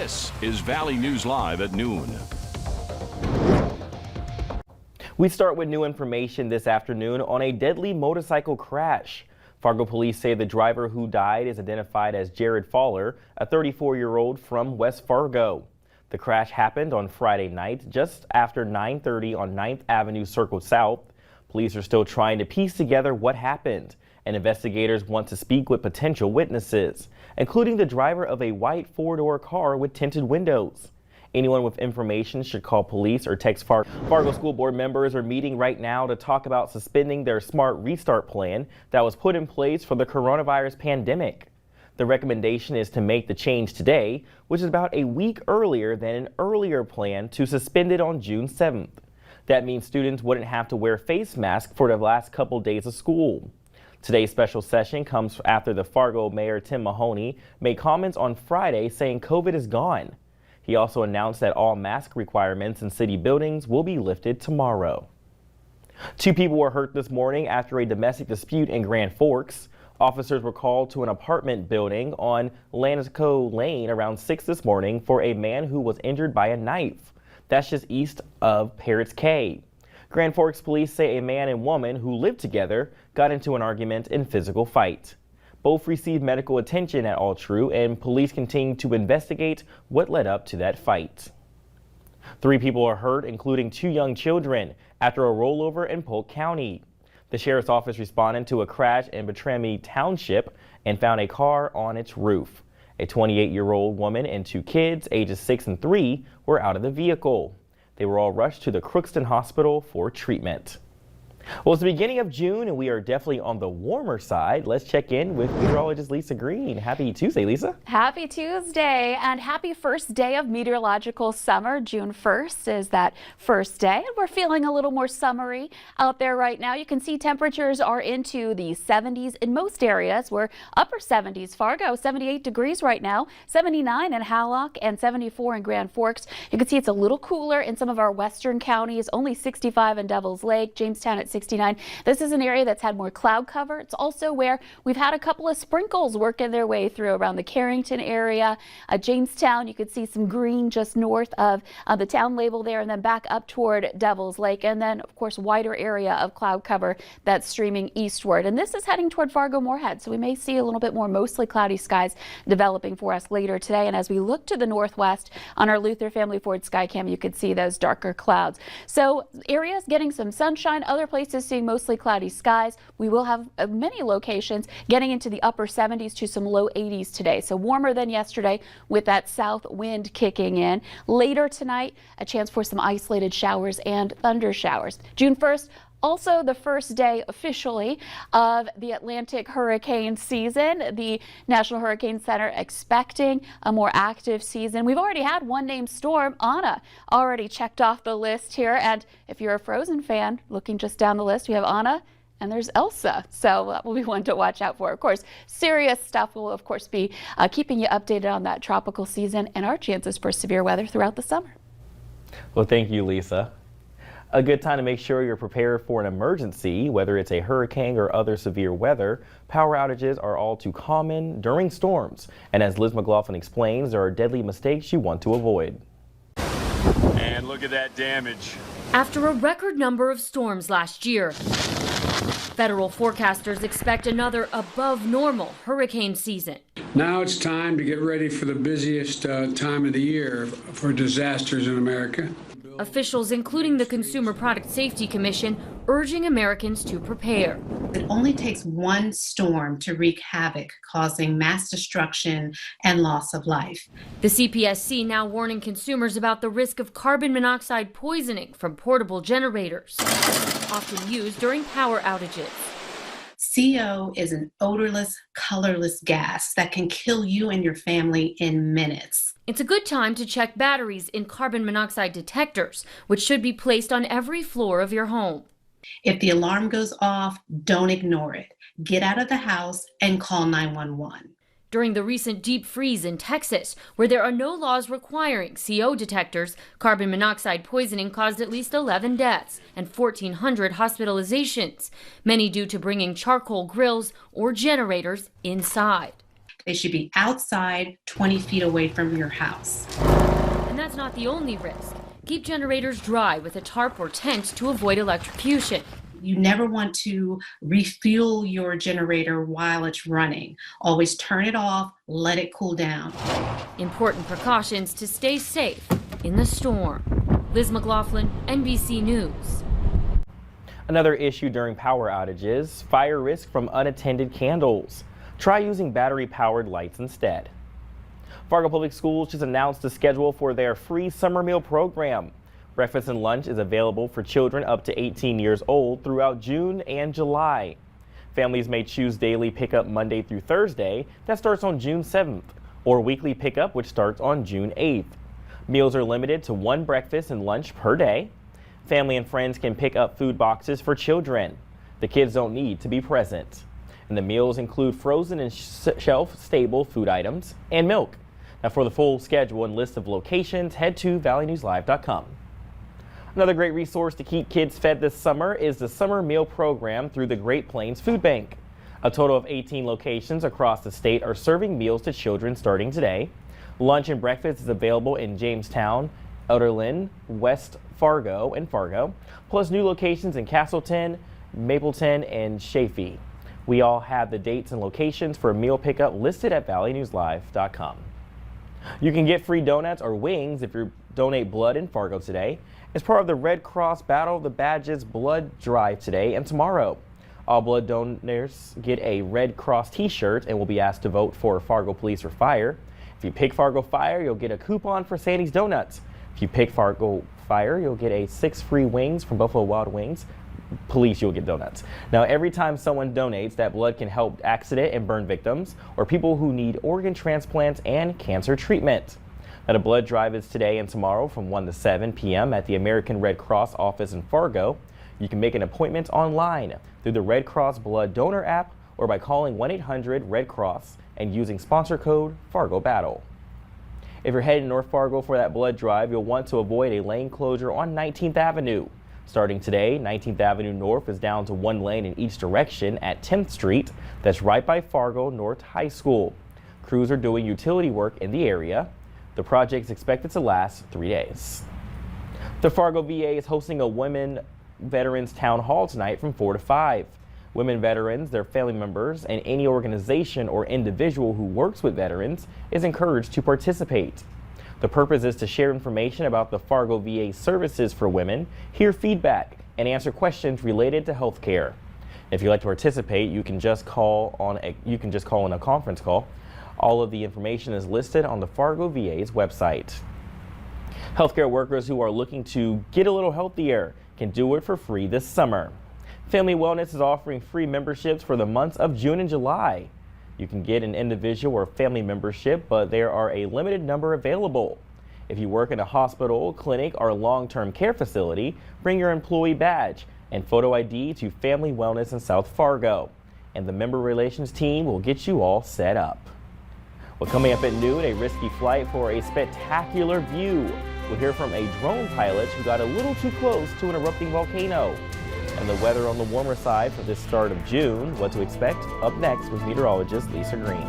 This is Valley News Live at noon. We start with new information this afternoon on a deadly motorcycle crash. Fargo police say the driver who died is identified as Jared Fowler, a 34-year-old from West Fargo. The crash happened on Friday night just after 9:30 on 9th Avenue Circle South. Police are still trying to piece together what happened, and investigators want to speak with potential witnesses, including the driver of a white four-door car with tinted windows. Anyone with information should call police or text Fargo School Board members are meeting right now to talk about suspending their Smart Restart plan that was put in place for the coronavirus pandemic. The recommendation is to make the change today, which is about a week earlier than an earlier plan to suspend it on June 7th. That means students wouldn't have to wear face masks for the last couple days of school. Today's special session comes after the Fargo Mayor Tim Mahoney made comments on Friday saying COVID is gone. He also announced that all mask requirements in city buildings will be lifted tomorrow. 2 people were hurt this morning after a domestic dispute in Grand Forks. Officers were called to an apartment building on Lansco Lane around 6 this morning for a man who was injured by a knife. That's just east of Parrots Cay. Grand Forks police say a man and woman who lived together got into an argument and physical fight. Both received medical attention at Altru, and police continue to investigate what led up to that fight. 3 people are hurt, including 2 young children, after a rollover in Polk County. The sheriff's office responded to a crash in Beltrami Township and found a car on its roof. A 28-year-old woman and 2 kids, ages 6 and 3, were out of the vehicle. They were all rushed to the Crookston Hospital for treatment. Well, it's the beginning of June, and we are definitely on the warmer side. Let's check in with meteorologist Lisa Green. Happy Tuesday, Lisa. Happy Tuesday, and happy first day of meteorological summer. June 1st is that first day, and we're feeling a little more summery out there right now. You can see temperatures are into the 70s in most areas. We're upper 70s. Fargo, 78 degrees right now, 79 in Hallock, and 74 in Grand Forks. You can see it's a little cooler in some of our western counties, only 65 in Devil's Lake, Jamestown at 69. This is an area that's had more cloud cover. It's also where we've had a couple of sprinkles working their way through around the Carrington area. Jamestown, you could see some green just north of the town label there, and then back up toward Devil's Lake, and then of course wider area of cloud cover that's streaming eastward. And this is heading toward Fargo-Moorhead, so we may see a little bit more mostly cloudy skies developing for us later today. And as we look to the northwest on our Luther Family Ford Skycam, you could see those darker clouds. So areas getting some sunshine, other places seeing mostly cloudy skies. We will have many locations getting into the upper 70s to some low 80s today. So warmer than yesterday with that south wind kicking in. Later tonight, a chance for some isolated showers and thunder showers. June 1st, also the first day officially of the Atlantic hurricane season. The National Hurricane Center expecting a more active season. We've already had one named storm, Ana, already checked off the list here. And if you're a Frozen fan, looking just down the list, we have Ana and there's Elsa. So that will be one to watch out for. Of course, serious stuff will of course be keeping you updated on that tropical season and our chances for severe weather throughout the summer. Well, thank you, Lisa. A good time to make sure you're prepared for an emergency, whether it's a hurricane or other severe weather. Power outages are all too common during storms. And as Liz McLaughlin explains, there are deadly mistakes you want to avoid. And look at that damage. After a record number of storms last year, federal forecasters expect another above normal hurricane season. Now it's time to get ready for the busiest time of the year for disasters in America. Officials, including the Consumer Product Safety Commission, urging Americans to prepare. It only takes one storm to wreak havoc, causing mass destruction and loss of life. The CPSC now warning consumers about the risk of carbon monoxide poisoning from portable generators, often used during power outages. CO is an odorless, colorless gas that can kill you and your family in minutes. It's a good time to check batteries in carbon monoxide detectors, which should be placed on every floor of your home. If the alarm goes off, don't ignore it. Get out of the house and call 911. During the recent deep freeze in Texas, where there are no laws requiring CO detectors, carbon monoxide poisoning caused at least 11 deaths and 1,400 hospitalizations, many due to bringing charcoal grills or generators inside. They should be outside 20 feet away from your house. And that's not the only risk. Keep generators dry with a tarp or tent to avoid electrocution. You never want to refuel your generator while it's running. Always turn it off, let it cool down. Important precautions to stay safe in the storm. Liz McLaughlin, NBC News. Another issue during power outages, fire risk from unattended candles. Try using battery-powered lights instead. Fargo Public Schools just announced the schedule for their free summer meal program. Breakfast and lunch is available for children up to 18 years old throughout June and July. Families may choose daily pickup Monday through Thursday, that starts on June 7th, or weekly pickup, which starts on June 8th. Meals are limited to 1 breakfast and lunch per day. Family and friends can pick up food boxes for children. The kids don't need to be present. And the meals include frozen and shelf-stable food items and milk. Now, for the full schedule and list of locations, head to valleynewslive.com. Another great resource to keep kids fed this summer is the summer meal program through the Great Plains Food Bank. A total of 18 locations across the state are serving meals to children starting today. Lunch and breakfast is available in Jamestown, Elderlin, West Fargo, and Fargo, plus new locations in Castleton, Mapleton, and Chaffee. We all have the dates and locations for meal pickup listed at valleynewslive.com. You can get free donuts or wings if you donate blood in Fargo today. As part of the Red Cross Battle of the Badges blood drive today and tomorrow. All blood donors get a Red Cross t-shirt and will be asked to vote for Fargo Police or Fire. If you pick Fargo Fire, you'll get a coupon for Sandy's Donuts. If you pick Fargo Fire, you'll get 6 free wings from Buffalo Wild Wings. Police, you'll get donuts. Now, every time someone donates, that blood can help accident and burn victims or people who need organ transplants and cancer treatment. Now, the blood drive is today and tomorrow from 1 to 7 p.m. at the American Red Cross office in Fargo. You can make an appointment online through the Red Cross Blood Donor app or by calling 1-800-RED-CROSS and using sponsor code FargoBattle. If you're heading to North Fargo for that blood drive, you'll want to avoid a lane closure on 19th Avenue. Starting today, 19th Avenue North is down to 1 lane in each direction at 10th Street. That's right by Fargo North High School. Crews are doing utility work in the area. The project is expected to last 3 days. The Fargo VA is hosting a Women Veterans Town Hall tonight from 4 to 5. Women veterans, their family members, and any organization or individual who works with veterans is encouraged to participate. The purpose is to share information about the Fargo VA services for women, hear feedback, and answer questions related to health care. If you'd like to participate, you can just call in a conference call. All of the information is listed on the Fargo VA's website. Healthcare workers who are looking to get a little healthier can do it for free this summer. Family Wellness is offering free memberships for the months of June and July. You can get an individual or family membership, but there are a limited number available. If you work in a hospital, clinic, or long-term care facility, bring your employee badge and photo ID to Family Wellness in South Fargo, and the member relations team will get you all set up. Well, coming up at noon, a risky flight for a spectacular view. We'll hear from a drone pilot who got a little too close to an erupting volcano. And the weather on the warmer side for this start of June, what to expect up next with meteorologist Lisa Green.